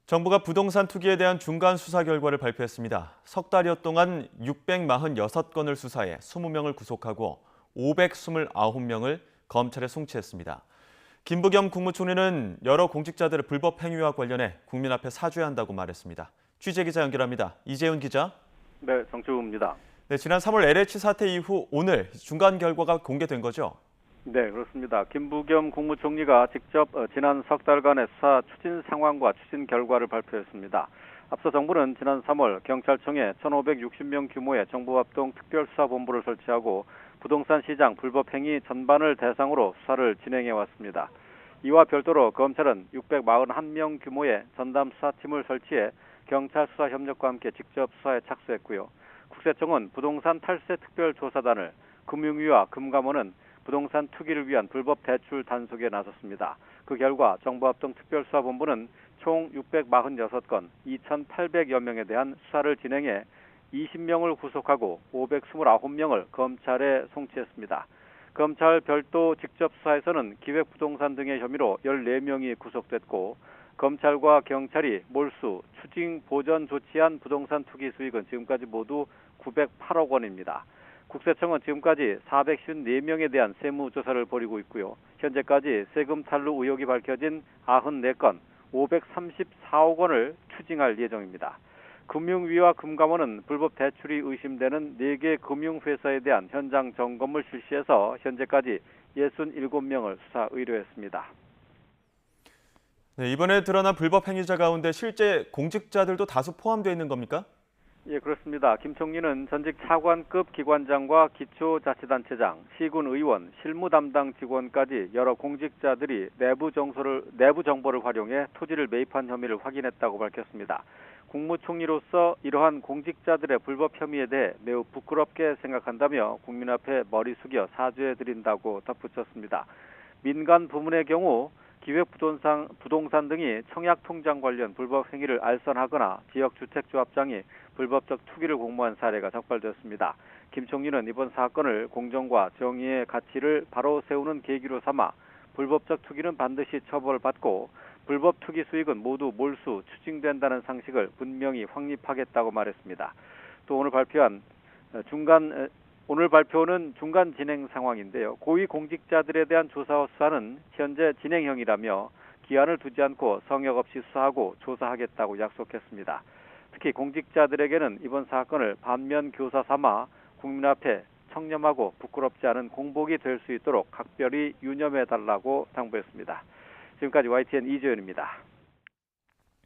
정부가 부동산 투기에 대한 중간 수사 결과를 발표했습니다. 석 달여 동안 646건을 수사해 20명을 구속하고 529명을 검찰에 송치했습니다. 김부겸 국무총리는 여러 공직자들의 불법 행위와 관련해 국민 앞에 사죄해야 한다고 말했습니다. 취재기자 연결합니다. 이재훈 기자. 네, 정치부입니다. 네, 지난 3월 LH 사태 이후 오늘 중간 결과가 공개된 거죠? 네, 그렇습니다. 김부겸 국무총리가 직접 지난 석 달간의 수사 추진 상황과 추진 결과를 발표했습니다. 앞서 정부는 지난 3월 경찰청에 1,560명 규모의 정보합동 특별수사본부를 설치하고 부동산 시장 불법 행위 전반을 대상으로 수사를 진행해 왔습니다. 이와 별도로 검찰은 641명 규모의 전담 수사팀을 설치해 경찰 수사 협력과 함께 직접 수사에 착수했고요. 국세청은 부동산 탈세 특별조사단을, 금융위와 금감원은 부동산 투기를 위한 불법 대출 단속에 나섰습니다. 그 결과 정보합동 특별수사본부는 총 646건 2,800여 명에 대한 수사를 진행해 20명을 구속하고 529명을 검찰에 송치했습니다. 검찰 별도 직접 수사에서는 기획부동산 등의 혐의로 14명이 구속됐고 검찰과 경찰이 몰수, 추징, 보전 조치한 부동산 투기 수익은 지금까지 모두 908억 원입니다. 국세청은 지금까지 454명에 대한 세무조사를 벌이고 있고요. 현재까지 세금 탈루 의혹이 밝혀진 94건, 534억 원을 추징할 예정입니다. 금융위와 금감원은 불법 대출이 의심되는 4개 금융회사에 대한 현장 점검을 실시해서 현재까지 67명을 수사 의뢰했습니다. 네, 이번에 드러난 불법 행위자 가운데 실제 공직자들도 다수 포함되어 있는 겁니까? 예, 그렇습니다. 김 총리는 전직 차관급 기관장과 기초자치단체장, 시군 의원, 실무 담당 직원까지 여러 공직자들이 내부 정보를 활용해 토지를 매입한 혐의를 확인했다고 밝혔습니다. 국무총리로서 이러한 공직자들의 불법 혐의에 대해 매우 부끄럽게 생각한다며 국민 앞에 머리 숙여 사죄해드린다고 덧붙였습니다. 민간 부문의 경우 기획부동산 등이 청약통장 관련 불법 행위를 알선하거나 지역주택조합장이 불법적 투기를 공모한 사례가 적발되었습니다. 김 총리는 이번 사건을 공정과 정의의 가치를 바로 세우는 계기로 삼아 불법적 투기는 반드시 처벌받고 불법 투기 수익은 모두 몰수, 추징된다는 상식을 분명히 확립하겠다고 말했습니다. 또 오늘 발표는 중간 진행 상황인데요. 고위 공직자들에 대한 조사와 수사는 현재 진행형이라며 기한을 두지 않고 성역 없이 수사하고 조사하겠다고 약속했습니다. 특히 공직자들에게는 이번 사건을 반면 교사 삼아 국민 앞에 청렴하고 부끄럽지 않은 공복이 될 수 있도록 각별히 유념해달라고 당부했습니다. 지금까지 YTN 이재현입니다.